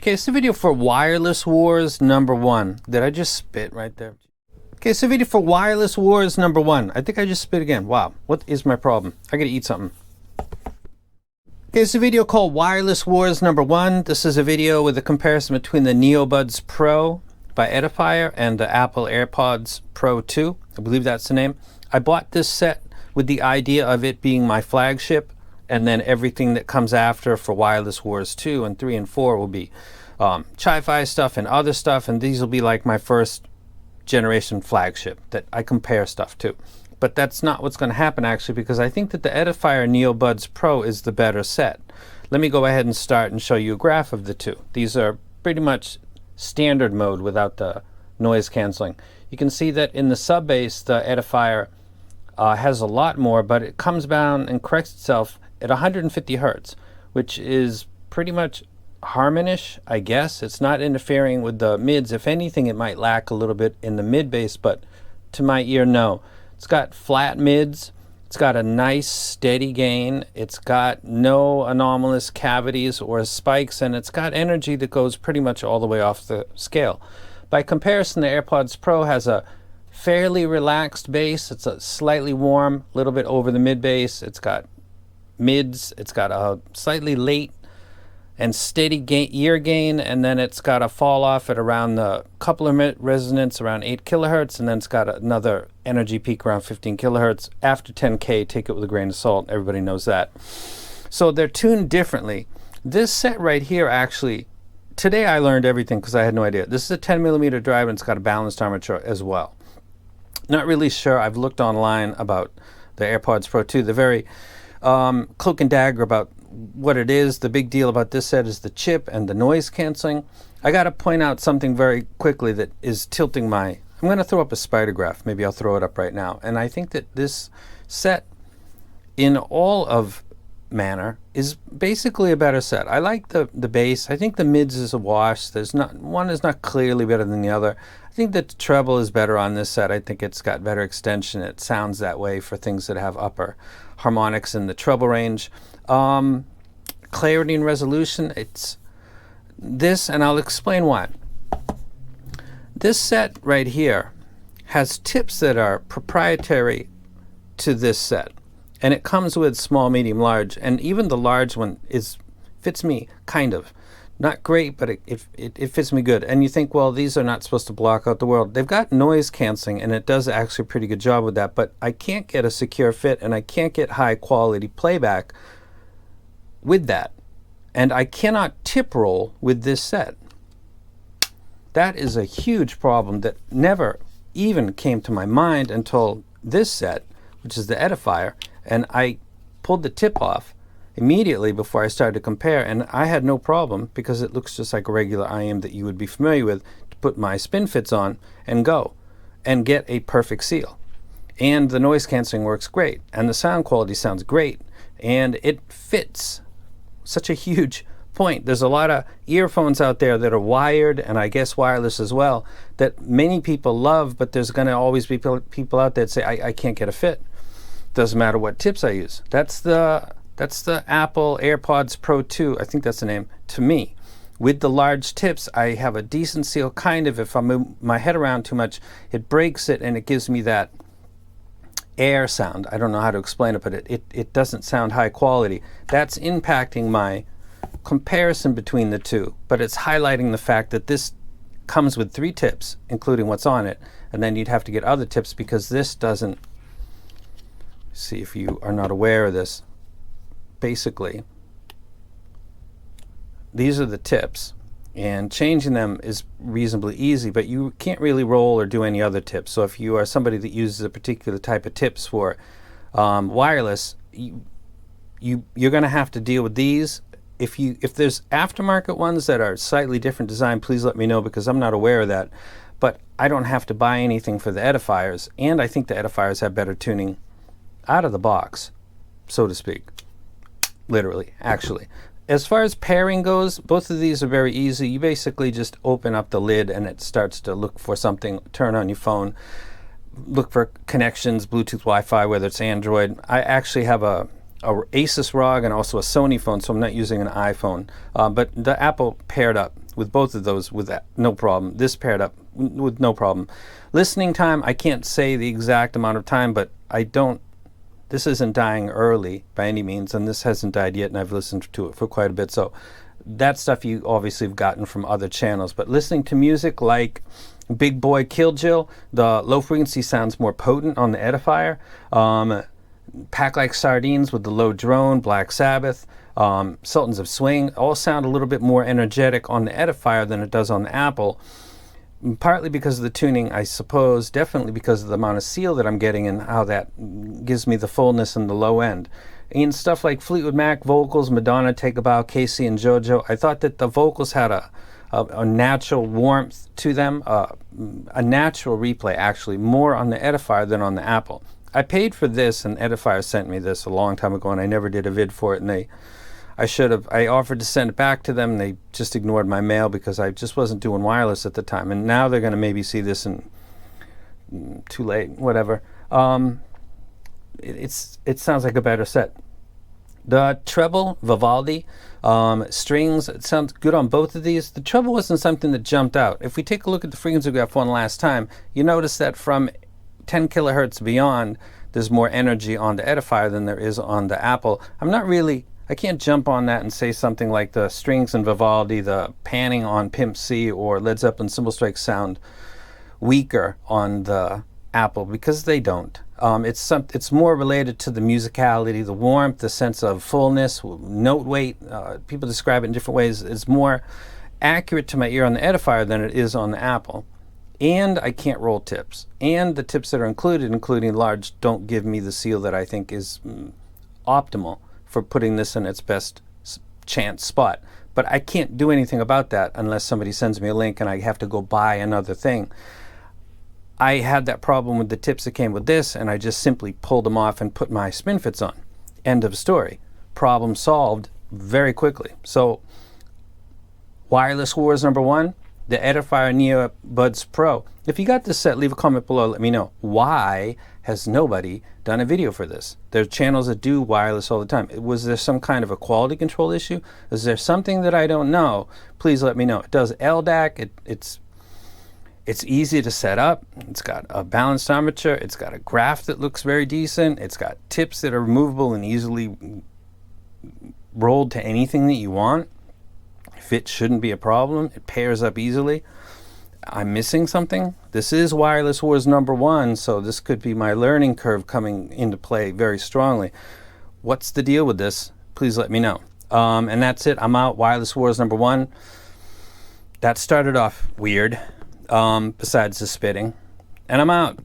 Okay, it's the video for Wireless Wars #1. Did I just spit right there? Okay, it's the video for Wireless Wars #1. I think I just spit again. Wow, what is my problem? I gotta eat something. Okay, it's a video called Wireless Wars #1. This is a video with a comparison between the Neobuds Pro by Edifier and the Apple Airpods Pro 2. I believe that's the name. I bought this set with the idea of it being my flagship, and then everything that comes after for Wireless Wars 2 and 3 and 4 will be Chi-Fi stuff and other stuff, and these will be like my first generation flagship that I compare stuff to. But that's not what's going to happen actually, because I think that the Edifier Neobuds Pro is the better set. Let me go ahead and start and show you a graph of the two. These are pretty much standard mode without the noise canceling. You can see that in the sub bass the Edifier has a lot more, but it comes down and corrects itself at 150 Hertz, which is pretty much harmonish, I guess. It's not interfering with the mids. If anything, it might lack a little bit in the mid bass, but to my ear, no. It's got flat mids. It's got a nice steady gain. It's got no anomalous cavities or spikes, and it's got energy that goes pretty much all the way off the scale. By comparison, the AirPods Pro has a fairly relaxed bass. It's a slightly warm, a little bit over the mid bass. It's got mids, it's got a slightly late and steady ear gain, and then it's got a fall off at around the coupler resonance around 8 kilohertz, and then it's got another energy peak around 15 kilohertz. After 10K, take it with a grain of salt. Everybody knows that. So they're tuned differently. This set right here, actually, today I learned everything because I had no idea. This is a 10mm drive, and it's got a balanced armature as well. Not really sure. I've looked online about the AirPods Pro 2. They're very cloak and dagger about what it is. The big deal about this set is the chip and the noise canceling. I got to point out something very quickly that is tilting my... I'm going to throw up a spider graph. Maybe I'll throw it up right now. And I think that this set, in all of manner, is basically a better set. I like the bass. I think the mids is a wash. One is not clearly better than the other. I think that the treble is better on this set. I think it's got better extension. It sounds that way for things that have upper harmonics in the treble range. Clarity and resolution, it's this, and I'll explain why. This set right here has tips that are proprietary to this set, and it comes with small, medium, large, and even the large one fits me kind of. Not great, but it fits me good. And you think, well, these are not supposed to block out the world. They've got noise canceling, and it does actually a pretty good job with that, but I can't get a secure fit, and I can't get high quality playback with that. And I cannot tip roll with this set. That is a huge problem that never even came to my mind until this set, which is the Edifier, and I pulled the tip off immediately before I started to compare, and I had no problem because it looks just like a regular IM that you would be familiar with, to put my spin fits on and go and get a perfect seal. And the noise canceling works great, and the sound quality sounds great, and it fits such a huge point. There's a lot of earphones out there that are wired, and I guess wireless as well, that many people love, but there's going to always be people out there that say, I can't get a fit. Doesn't matter what tips I use. That's the Apple AirPods Pro 2, I think that's the name, to me. With the large tips, I have a decent seal, kind of. If I move my head around too much, it breaks it, and it gives me that air sound. I don't know how to explain it, but it doesn't sound high quality. That's impacting my comparison between the two, but it's highlighting the fact that this comes with 3 tips, including what's on it, and then you'd have to get other tips because this doesn't. See if you are not aware of this. Basically, these are the tips, and changing them is reasonably easy, but you can't really roll or do any other tips. So if you are somebody that uses a particular type of tips for wireless, you're going to have to deal with these. If there's aftermarket ones that are slightly different design, please let me know, because I'm not aware of that. But I don't have to buy anything for the Edifiers, and I think the Edifiers have better tuning out of the box, so to speak. Literally, actually. As far as pairing goes, both of these are very easy. You basically just open up the lid and it starts to look for something, turn on your phone, look for connections, Bluetooth, Wi-Fi, whether it's Android. I actually have a Asus ROG and also a Sony phone, so I'm not using an iPhone. But the Apple paired up with both of those with that, no problem. This paired up with no problem. Listening time, I can't say the exact amount of time, but this isn't dying early by any means, and this hasn't died yet, and I've listened to it for quite a bit. So that stuff you obviously have gotten from other channels. But listening to music like Big Boy Killjill, the low frequency sounds more potent on the Edifier. Pack Like Sardines with the low drone, Black Sabbath, Sultans of Swing, all sound a little bit more energetic on the Edifier than it does on the Apple. Partly because of the tuning, I suppose, definitely because of the amount of seal that I'm getting and how that gives me the fullness in the low end. And stuff like Fleetwood Mac vocals, Madonna, Take a Bow, Casey and JoJo, I thought that the vocals had a natural warmth to them, a natural replay actually, more on the Edifier than on the Apple. I paid for this, and Edifier sent me this a long time ago, and I never did a vid for it, and I offered to send it back to them, and they just ignored my mail because I just wasn't doing wireless at the time. And now they're going to maybe see this and too late, whatever. It sounds like a better set. The treble, Vivaldi, strings, it sounds good on both of these. The treble wasn't something that jumped out. If we take a look at the frequency graph one last time, you notice that from 10 kilohertz beyond, there's more energy on the Edifier than there is on the Apple. I can't jump on that and say something like the strings in Vivaldi, the panning on Pimp C or Led Zeppelin Cymbal Strike sound weaker on the Apple, because they don't. It's more related to the musicality, the warmth, the sense of fullness, note weight. People describe it in different ways. It's more accurate to my ear on the Edifier than it is on the Apple. And I can't roll tips. And the tips that are included, including large, don't give me the seal that I think is optimal for putting this in its best chance spot. But I can't do anything about that unless somebody sends me a link and I have to go buy another thing. I had that problem with the tips that came with this, and I just simply pulled them off and put my spin fits on. End of story. Problem solved very quickly. So, wireless wars number one, the Edifier Neobuds Pro. If you got this set, leave a comment below. Let me know. Why has nobody done a video for this? There are channels that do wireless all the time. Was there some kind of a quality control issue? Is there something that I don't know? Please let me know. It does LDAC. It's easy to set up. It's got a balanced armature. It's got a graph that looks very decent. It's got tips that are removable and easily rolled to anything that you want. Fit shouldn't be a problem. It pairs up easily. I'm missing something. This is wireless wars number one, so this could be my learning curve coming into play very strongly. What's the deal with this? Please let me know. And that's it. I'm out. Wireless wars number one. That started off weird, besides the spitting. And I'm out.